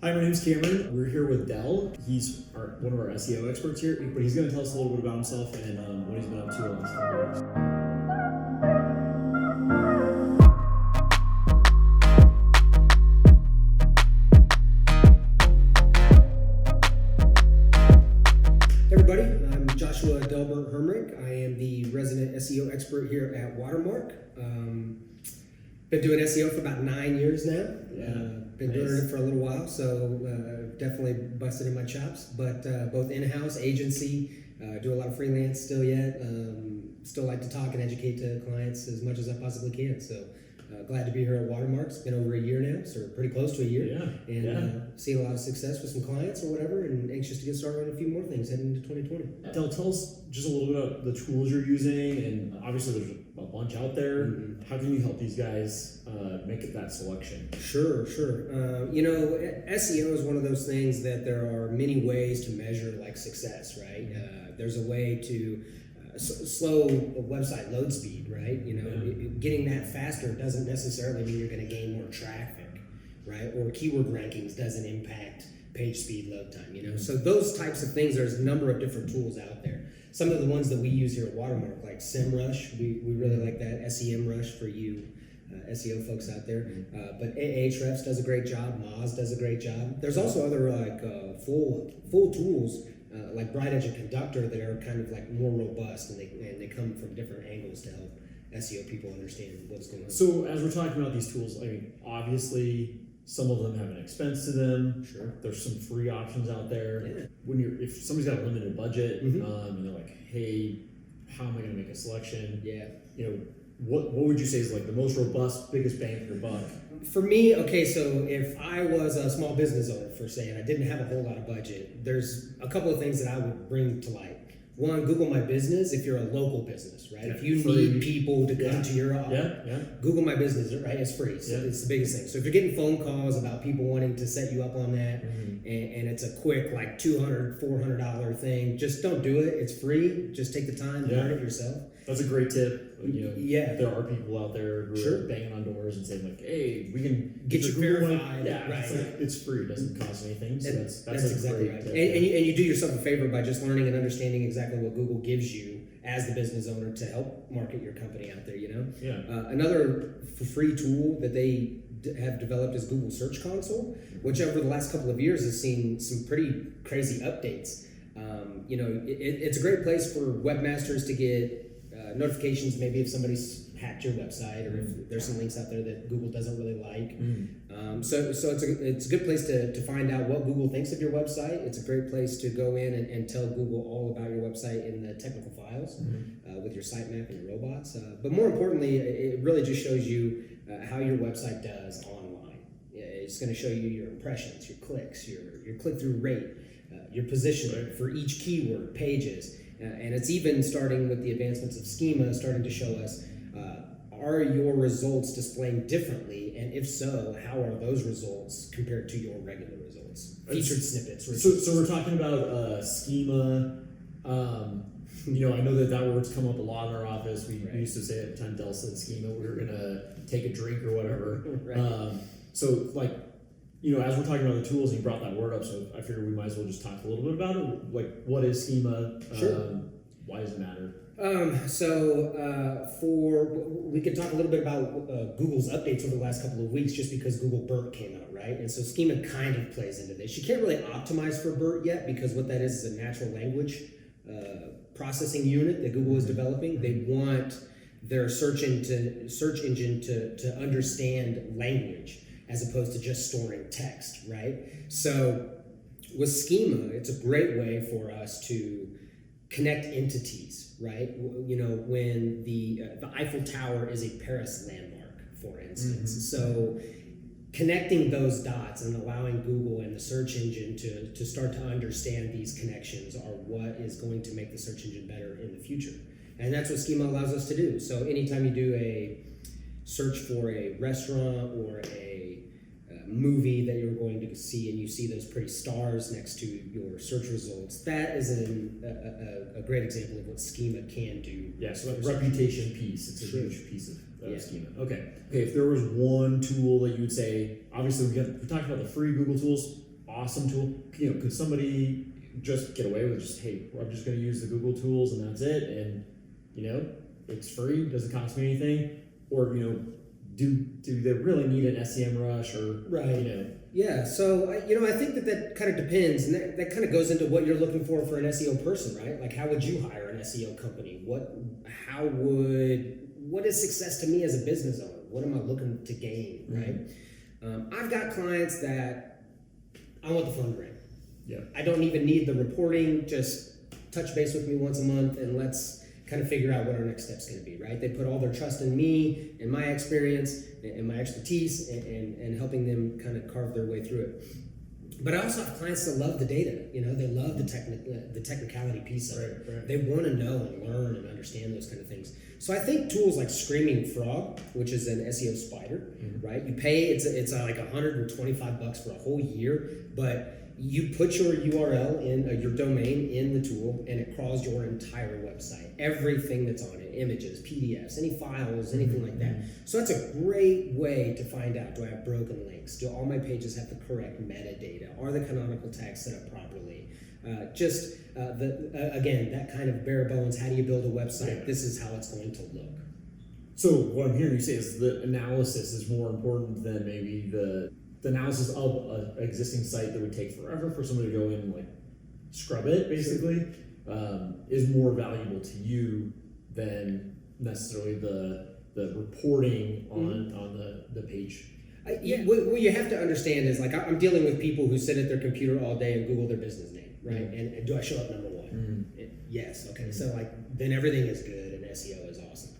Hi, my name's Cameron. We're here with Del. He's one of our SEO experts here, but he's going to tell us a little bit about himself and what he's been up to the last couple of years. I'm Joshua Delbert Hermreck. I am the resident SEO expert here at Watermark. Been doing SEO for about 9 years now. Been doing it for a little while, so definitely busted in my chops. But both in-house, agency, do a lot of freelance still yet. Still like to talk and educate to clients as much as I possibly can. So glad to be here at Watermark. It's been over a year now, so pretty close to a year. Seeing a lot of success with some clients or whatever, and anxious to get started on a few more things heading into 2020. Del, tell us just a little bit about the tools you're using, and obviously there's a bunch out there. Mm-hmm. How can you help these guys make that selection? Sure. SEO is one of those things that there are many ways to measure like success, right? There's a way to slow a website load speed, right? Getting that faster doesn't necessarily mean you're going to gain more traffic, right? Or keyword rankings doesn't impact page speed, load time, So those types of things, there's a number of different tools out there. Some of the ones that we use here at Watermark, like SEMrush, we really like that. SEMrush for you SEO folks out there. But Ahrefs does a great job. Moz does a great job. There's also other like full tools like Bright Edge and Conductor that are kind of like more robust, and they come from different angles to help SEO people understand what's going on. So as we're talking about these tools, I mean, obviously some of them have an expense to them. Sure. There's some free options out there. Yeah. If somebody's got a limited budget, and they're like, hey, how am I going to make a selection? Yeah. What would you say is like the most robust, biggest bang for your buck? For me, okay, so if I was a small business owner, for say, and I didn't have a whole lot of budget, there's a couple of things that I would bring to light. One, Google My Business if you're a local business, right? If you need people to come to your office, Google My Business, right? It's free. So it's the biggest thing. So if you're getting phone calls about people wanting to set you up on that, and it's a quick like $200, $400 thing, just don't do it. It's free. Just take the time to learn it yourself. That's a great tip. There are people out there who are banging on doors and saying like, "Hey, we can get you verified." Right. It's free. It doesn't cost anything. So that's exactly right. And you do yourself a favor by just learning and understanding exactly what Google gives you as the business owner to help market your company out there. Another free tool that they have developed is Google Search Console, which over the last couple of years has seen some pretty crazy updates. It's a great place for webmasters to get notifications, maybe if somebody's hacked your website or if there's some links out there that Google doesn't really like. So it's a good place to find out what Google thinks of your website. It's a great place to go in and tell Google all about your website in the technical files with your sitemap and your robots. But more importantly, it really just shows you how your website does online. It's going to show you your impressions, your clicks, your click-through rate, your positioning for each keyword, pages. And it's even starting with the advancements of schema, starting to show us, are your results displaying differently? And if so, how are those results compared to your regular results? Featured snippets. So we're talking about schema. I know that word's come up a lot in our office. We used to say at the time Del said schema, we were going to take a drink or whatever. As we're talking about the tools, and you brought that word up, so I figured we might as well just talk a little bit about it. Like, what is schema? Sure. Why does it matter? We could talk a little bit about Google's updates over the last couple of weeks, just because Google BERT came out, right? And so schema kind of plays into this. You can't really optimize for BERT yet, because what that is a natural language processing unit that Google is developing. They want their search engine to understand language, as opposed to just storing text, right? So with schema, it's a great way for us to connect entities, right? When the Eiffel Tower is a Paris landmark, for instance. So connecting those dots and allowing Google and the search engine to start to understand these connections are what is going to make the search engine better in the future. And that's what schema allows us to do. So anytime you do a search for a restaurant or a movie that you're going to see, and you see those pretty stars next to your search results, that is a great example of what schema can do. Yeah, so a reputation piece. It's a huge piece of schema. Okay, if there was one tool that you would say, obviously we talked about the free Google tools, awesome tool. Could somebody just get away with just, hey, I'm just going to use the Google tools and that's it, and it's free, doesn't cost me anything, or do they really need an SEM rush or right? Yeah, so I think that kind of depends, and that kind of goes into what you're looking for an SEO person, right? Like, how would you hire an SEO company? What is success to me as a business owner? What am I looking to gain, right? I've got clients that I want the phone ring. Yeah. I don't even need the reporting. Just touch base with me once a month and let's kind of figure out what our next step's going to be, right? They put all their trust in me and my experience and my expertise and helping them kind of carve their way through it. But I also have clients that love the data. They love the technicality piece of it. Right. They want to know and learn and understand those kind of things. So I think tools like Screaming Frog, which is an SEO spider, right? You pay, it's like $125 for a whole year, but you put your URL in your domain in the tool, and it crawls your entire website, everything that's on it, images, PDFs, any files, anything like that. So that's a great way to find out, do I have broken links? Do all my pages have the correct metadata? Are the canonical tags set up properly? Again, that kind of bare bones, how do you build a website? Yeah. This is how it's going to look. So what I'm hearing you say is the analysis is more important than maybe the analysis of an existing site that would take forever for somebody to go in and like scrub it, basically, is more valuable to you than necessarily the reporting on the page. What you have to understand is, like, I'm dealing with people who sit at their computer all day and Google their business name, right? And do I show up number one? Yes. Okay. So then everything is good and SEO is awesome.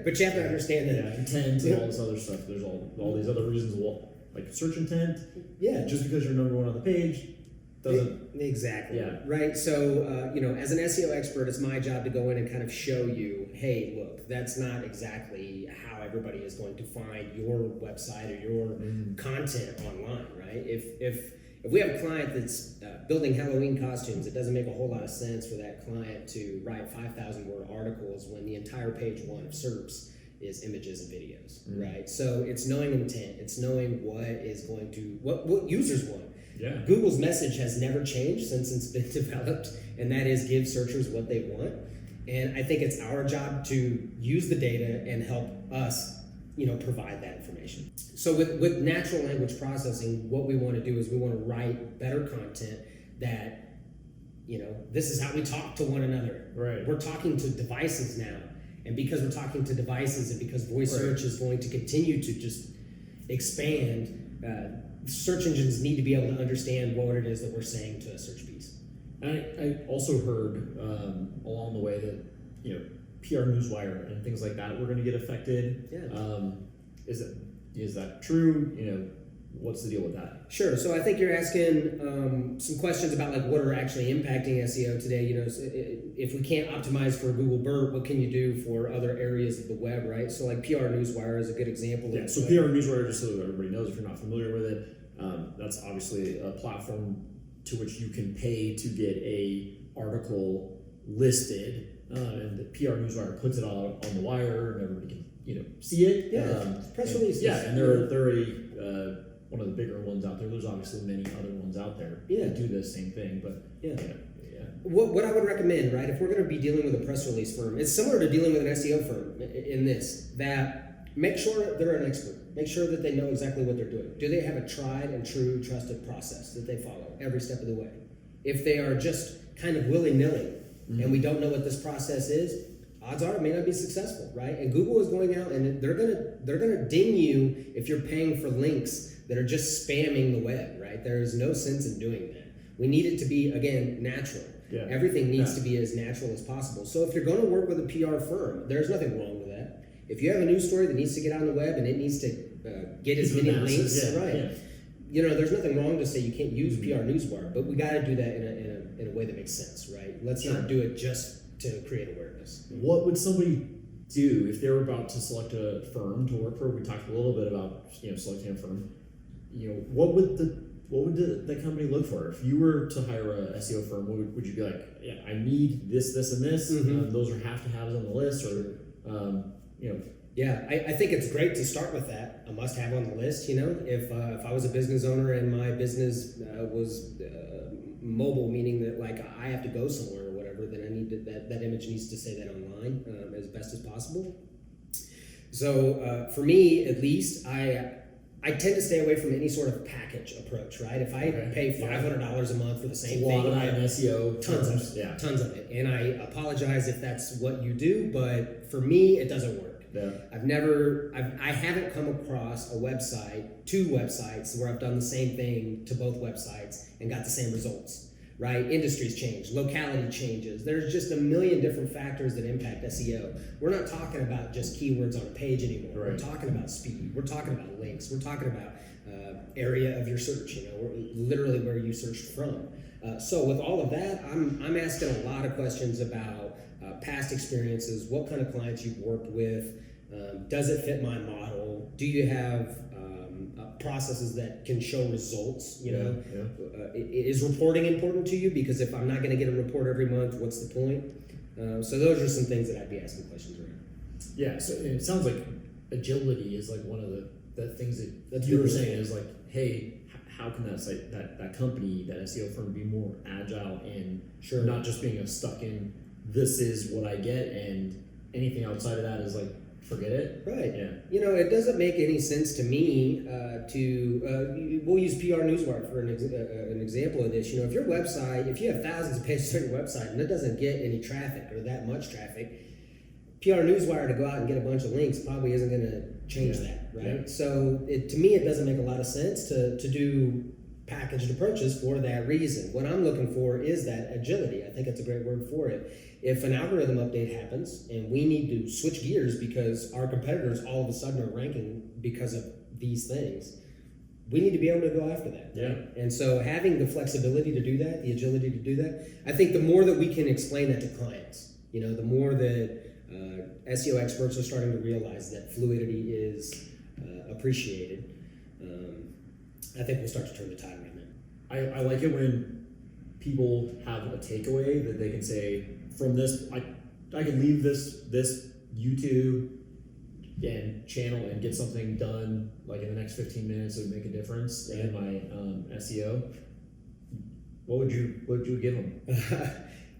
But you have to understand that intent and all this other stuff. There's all these other reasons, like search intent. Yeah. Just because you're number one on the page doesn't. Exactly. Yeah. Right. So as an SEO expert, it's my job to go in and kind of show you, hey, look, that's not exactly how everybody is going to find your website or your content online, right? If we have a client that's building Halloween costumes, it doesn't make a whole lot of sense for that client to write 5,000 word articles when the entire page one of SERPs is images and videos, right? So it's knowing intent, it's knowing what users want. Yeah. Google's message has never changed since it's been developed, and that is give searchers what they want. And I think it's our job to use the data and help us provide that information. So with natural language processing, what we want to do is we want to write better content that, this is how we talk to one another. Right. We're talking to devices now. And because we're talking to devices and because voice search is going to continue to just expand, search engines need to be able to understand what it is that we're saying to a search piece. I also heard along the way that, PR Newswire and things like that were going to get affected. Yeah. Is that true? What's the deal with that? Sure. So I think you're asking some questions about like what are actually impacting SEO today. If we can't optimize for Google BERT, what can you do for other areas of the web, right? So like PR Newswire is a good example. Yeah. So PR Newswire, just so everybody knows, if you're not familiar with it, that's obviously a platform to which you can pay to get a article listed. And the PR Newswire puts it all on the wire, and everybody can see it. Yeah, press releases. Yeah, and they're one of the bigger ones out there. There's obviously many other ones out there that do the same thing, but yeah. What I would recommend, right, if we're going to be dealing with a press release firm, it's similar to dealing with an SEO firm in this, that make sure they're an expert. Make sure that they know exactly what they're doing. Do they have a tried and true trusted process that they follow every step of the way? If they are just kind of willy-nilly and we don't know what this process is, odds are it may not be successful, right? And Google is going out and they're gonna ding you if you're paying for links that are just spamming the web, right? There is no sense in doing that. We need it to be, again, natural. Yeah. Everything needs to be as natural as possible. So if you're going to work with a PR firm, there's nothing wrong with that. If you have a news story that needs to get on the web and it needs to get as many links, there's nothing wrong to say you can't use PR Newswire, but we got to do that in a way that makes sense, right? Let's not do it just to create awareness. What would somebody do if they were about to select a firm to work for? We talked a little bit about selecting a firm. What would the company look for? If you were to hire a SEO firm, would you be like, I need this, and this? Those are have-to-haves on the list, or Yeah, I think it's great to start with that. A must-have on the list. You know, if I was a business owner and my business was mobile, meaning that like I have to go somewhere or whatever, then I need to, that image needs to say that online as best as possible. So for me, at least, I tend to stay away from any sort of package approach, right? If I pay $500 a month for the same thing, I have SEO, tons of it. And I apologize if that's what you do, but for me, it doesn't work. Yeah. I haven't come across two websites where I've done the same thing to both websites and got the same results, right? Industries change, locality changes. There's just a million different factors that impact SEO. We're not talking about just keywords on a page anymore. Right. We're talking about speed. We're talking about links. We're talking about area of your search, literally where you searched from. So with all of that, I'm asking a lot of questions about past experiences, what kind of clients you've worked with, does it fit my model? Do you have processes that can show results? Is reporting important to you? Because if I'm not going to get a report every month, what's the point? So those are some things that I'd be asking questions around. Yeah, so it sounds like agility is like one of the things that you were saying is like, hey, how can that company, that SEO firm be more agile and not just being stuck in this is what I get and anything outside of that is like, forget it. Right. Yeah. It doesn't make any sense to me we'll use PR Newswire for an example of this. If your website, if you have thousands of pages on your website and it doesn't get any traffic or that much traffic, PR Newswire to go out and get a bunch of links probably isn't going to change that, right? Yeah. So to me, it doesn't make a lot of sense to do packaged approaches for that reason. What I'm looking for is that agility. I think it's a great word for it. If an algorithm update happens and we need to switch gears because our competitors all of a sudden are ranking because of these things, we need to be able to go after that. Yeah. And so having the flexibility to do that, the agility to do that, I think the more that we can explain that to clients, the more that SEO experts are starting to realize that fluidity is appreciated, I think we'll start to turn the tide right now. I like it when people have a takeaway that they can say, from this, I can leave this YouTube and channel and get something done like in the next 15 minutes that would make a difference in my SEO. What would you give them?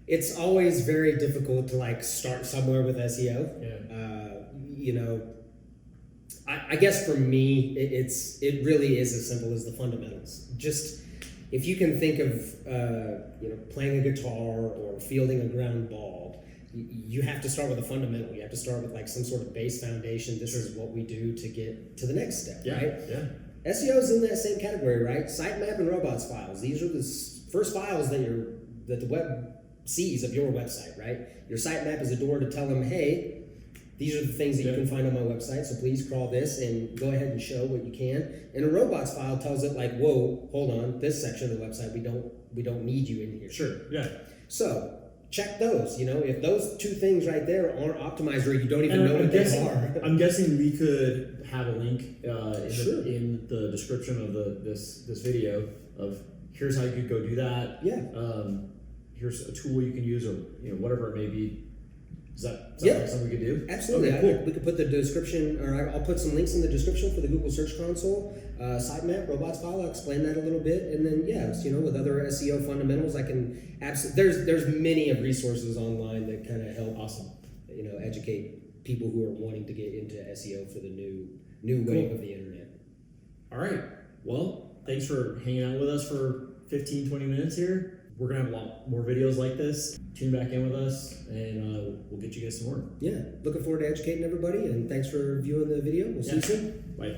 It's always very difficult to start somewhere with SEO. Yeah. I guess for me, it really is as simple as the fundamentals. Just if you can think of playing a guitar or fielding a ground ball, you have to start with a fundamental. You have to start with some sort of base foundation. This is what we do to get to the next step, right? Yeah. SEO is in that same category, right? Sitemap and robots files. These are the first files that the web sees of your website, right? Your sitemap is a door to tell them, hey, these are the things that you can find on my website, so please crawl this and go ahead and show what you can. And a robots file tells it whoa, hold on, this section of the website, we don't need you in here. Sure, yeah. So check those. If those two things right there aren't optimized or you don't even know what they are. I'm guessing we could have a link in the description of this video of here's how you could go do that. Yeah. Here's a tool you can use, or whatever it may be. Is that like something we could do? Absolutely. Okay, cool. We could put the description, or I'll put some links in the description for the Google Search Console, sitemap, robots file. I'll explain that a little bit, and then with other SEO fundamentals, I can there's many of resources online that kind of help. Awesome. Educate people who are wanting to get into SEO for the new wave of the internet. All right. Well, thanks for hanging out with us for 15-20 minutes here. We're going to have a lot more videos like this. Tune back in with us, and we'll get you guys some more. Yeah, looking forward to educating everybody, and thanks for viewing the video. We'll see you soon. Bye.